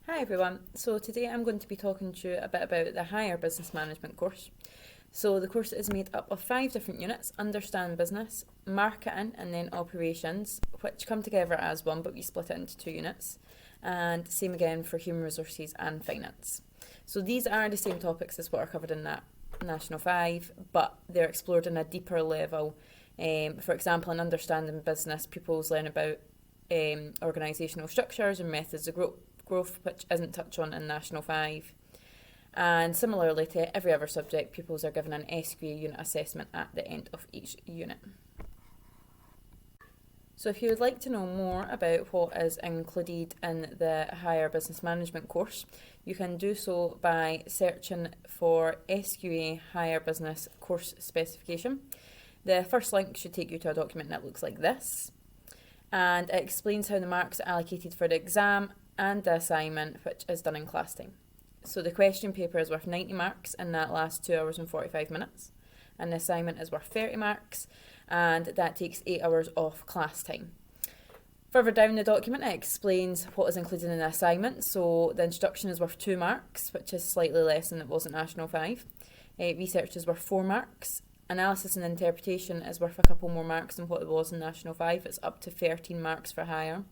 Hi everyone. So today I'm going to be talking to you a bit about the Higher Business Management course. So the course is made up of 5 different units: Understand Business, Marketing and then Operations, which come together as one but we split it into 2 units. And same again for Human Resources and Finance. So these are the same topics as what are covered in that National 5, but they're explored on a deeper level. For example, in Understanding Business, pupils learn about organisational structures and methods of growth, which isn't touched on in National 5. And similarly to every other subject, pupils are given an SQA unit assessment at the end of each unit. So if you would like to know more about what is included in the Higher Business Management course, you can do so by searching for SQA Higher Business Course Specification. The first link should take you to a document that looks like this, and it explains how the marks are allocated for the exam and the assignment, which is done in class time. So the question paper is worth 90 marks and that lasts 2 hours and 45 minutes. And the assignment is worth 30 marks and that takes 8 hours off class time. Further down the document it explains what is included in the assignment. So the instruction is worth 2 marks, which is slightly less than it was in National 5. Research is worth 4 marks. Analysis and interpretation is worth a couple more marks than what it was in National 5. It's up to 13 marks for higher.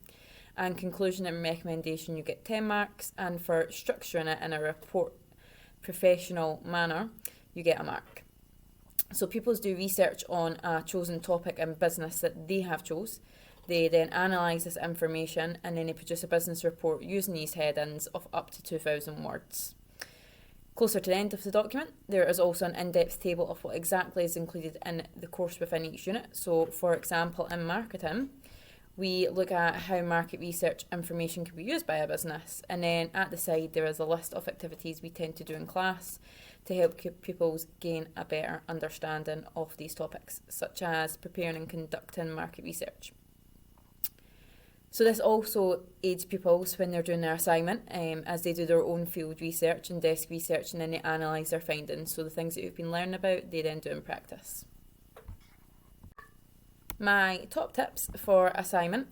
And conclusion and recommendation, you get 10 marks, and for structuring it in a report professional manner, you get a mark. So pupils do research on a chosen topic in business that they have chose. They then analyse this information and then they produce a business report using these headings of up to 2,000 words. Closer to the end of the document, there is also an in-depth table of what exactly is included in the course within each unit. So for example, in marketing, we look at how market research information can be used by a business, and then at the side there is a list of activities we tend to do in class to help pupils gain a better understanding of these topics, such as preparing and conducting market research. So this also aids pupils when they're doing their assignment, as they do their own field research and desk research, and then they analyse their findings. So the things that you've been learning about, they then do in practice. My top tips for assignment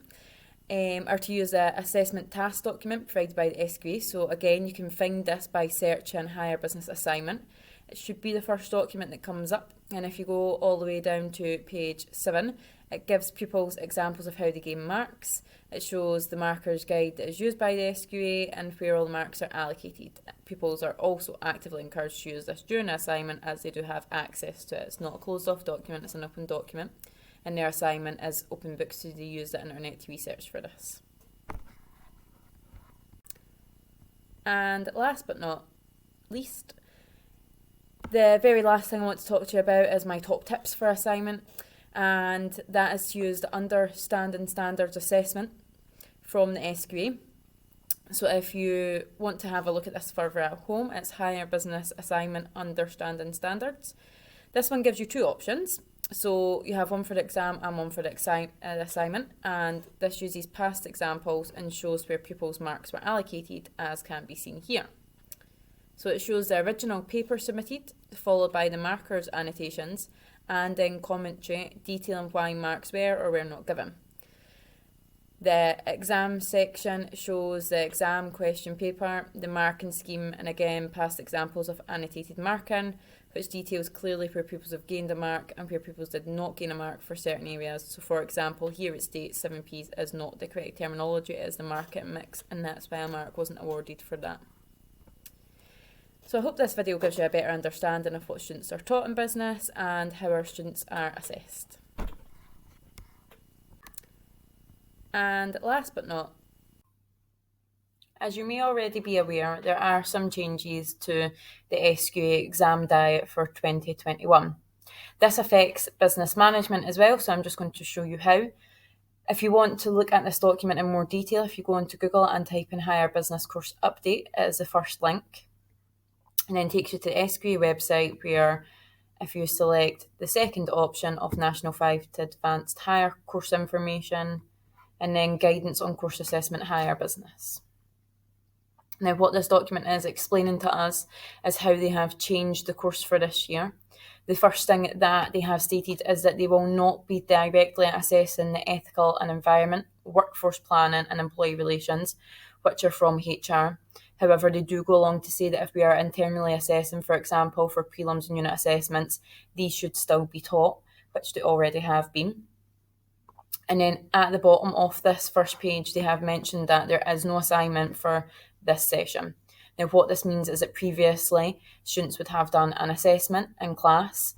are to use the assessment task document provided by the SQA. So again, you can find this by searching Higher Business Assignment. It should be the first document that comes up, and if you go all the way down to page 7, it gives pupils examples of how they gain marks. It shows the markers guide that is used by the SQA and where all the marks are allocated. Pupils are also actively encouraged to use this during the assignment as they do have access to it. It's not a closed off document, it's an open document. And their assignment is open books, so they use the internet to research for this. And last but not least, the very last thing I want to talk to you about is my top tips for assignment, and that is to use the Understanding Standards assessment from the SQA. So if you want to have a look at this further at home, it's Higher Business Assignment Understanding Standards. This one gives you 2 options. So you have one for the exam and one for the assignment, and this uses past examples and shows where pupils' marks were allocated, as can be seen here. So it shows the original paper submitted, followed by the markers annotations, and then commentary detailing why marks were or were not given. The exam section shows the exam question paper, the marking scheme, and again past examples of annotated marking, which details clearly where pupils have gained a mark and where pupils did not gain a mark for certain areas. So for example, here it states 7Ps is not the correct terminology, it is the market mix, and that's why a mark wasn't awarded for that. So I hope this video gives you a better understanding of what students are taught in business and how our students are assessed. And last but not, as you may already be aware, there are some changes to the SQA exam diet for 2021. This affects business management as well, so I'm just going to show you how. If you want to look at this document in more detail, if you go into Google and type in Higher Business Course Update, it is the first link, and then takes you to the SQA website where if you select the second option of National 5 to Advanced Higher Course Information, and then Guidance on Course Assessment Higher Business. Now what this document is explaining to us is how they have changed the course for this year. The first thing that they have stated is that they will not be directly assessing the ethical and environment, workforce planning and employee relations, which are from HR. However, they do go along to say that if we are internally assessing, for example, for prelims and unit assessments, these should still be taught, which they already have been. And then at the bottom of this first page, they have mentioned that there is no assignment for this session. Now, what this means is that previously, students would have done an assessment in class.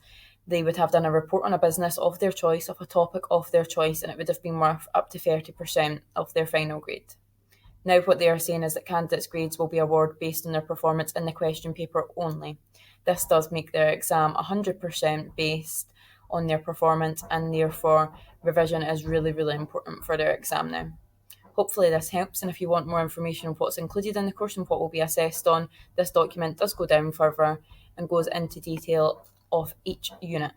They would have done a report on a business of their choice, of a topic of their choice, and it would have been worth up to 30% of their final grade. Now, what they are saying is that candidates' grades will be awarded based on their performance in the question paper only. This does make their exam 100% based on their performance, and therefore revision is really, really important for their exam now. Hopefully this helps, and if you want more information on what's included in the course and what will be assessed on, this document does go down further and goes into detail of each unit.